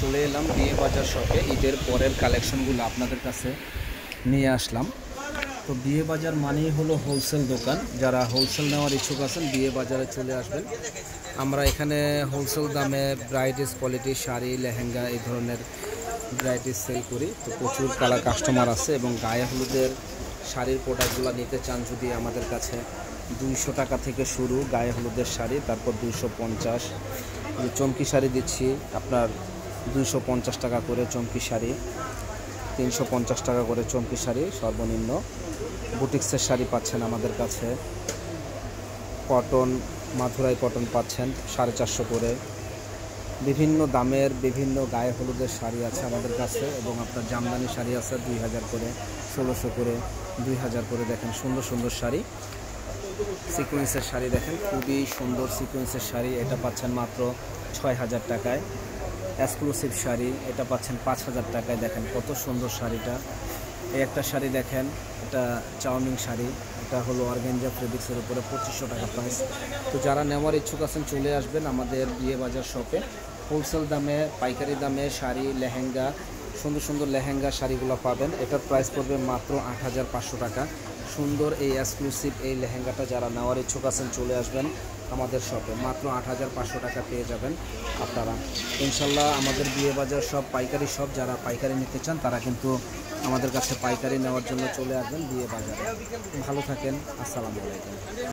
চলে এলাম বিয়ে বাজার শপে। ঈদের পরের কালেকশনগুলো আপনাদের কাছে নিয়ে আসলাম। তো বিয়ে বাজার মানেই হলো হোলসেল দোকান। যারা হোলসেল নেওয়ার ইচ্ছুক আছেন বিয়ে বাজারে চলে আসবেন। আমরা এখানে হোলসেল দামে ব্রাইডেস কোয়ালিটি শাড়ি, লেহেঙ্গা এই ধরনের ভ্যারাইটিস সেল করি। তো প্রচুর কাস্টমার আছে এবং গায়ে হলুদের শাড়ির প্রোডাক্টগুলো নিতে চান যদি আমাদের কাছে 200 টাকা থেকে শুরু গায়ে হলুদের শাড়ি, তারপর 250। চমকি শাড়ি দিচ্ছি আপনার 250 টাকা করে চমকি শাড়ি, 350 টাকা করে চমকি শাড়ি সর্বনিম্ন। বুটিক্সের শাড়ি পাচ্ছেন আমাদের কাছে, কটন মাথুরাই কটন পাচ্ছেন 450 করে। বিভিন্ন দামের বিভিন্ন গায়ে হলুদের শাড়ি আছে আমাদের কাছে এবং আপনার জামদানি শাড়ি আছে 2000 করে, 1600 করে, 2000 করে। দেখেন সুন্দর সুন্দর শাড়ি, সিকোয়েন্সের শাড়ি দেখেন, খুবই সুন্দর সিকোয়েন্সের শাড়ি। এটা পাচ্ছেন মাত্র 6000 টাকায়। এক্সক্লুসিভ শাড়ি এটা পাচ্ছেন 5000 টাকায়। দেখেন কত সুন্দর শাড়িটা। এই একটা শাড়ি দেখেন, এটা চাউমিন শাড়ি, এটা হলো অর্গানজা ফেব্রিক্সের উপরে 2500 টাকা প্রাইস। তো যারা নেওয়ার ইচ্ছুক আছেন চলে আসবেন আমাদের বিয়ে বাজার শপে। হোলসেল দামে পাইকারি দামে শাড়ি, লেহেঙ্গা, সুন্দর সুন্দর লেহেঙ্গা শাড়িগুলো পাবেন। এটার প্রাইস পড়বে মাত্র 8500 টাকা। সুন্দর এই এক্সক্লুসিভ এই লেহেঙ্গাটা যারা নেওয়ার ইচ্ছুক আছেন চলে আসবেন আমাদের শপে, মাত্র 8500 টাকা পেয়ে যাবেন আপনারা ইনশাল্লাহ। আমাদের বিয়ে বাজার সব পাইকারি শপ, যারা পাইকারি নিতে চান তারা কিন্তু আমাদের কাছে পাইকারি নেওয়ার জন্য চলে আসবেন বিয়ে বাজারে। ভালো থাকেন, আসসালামু আলাইকুম।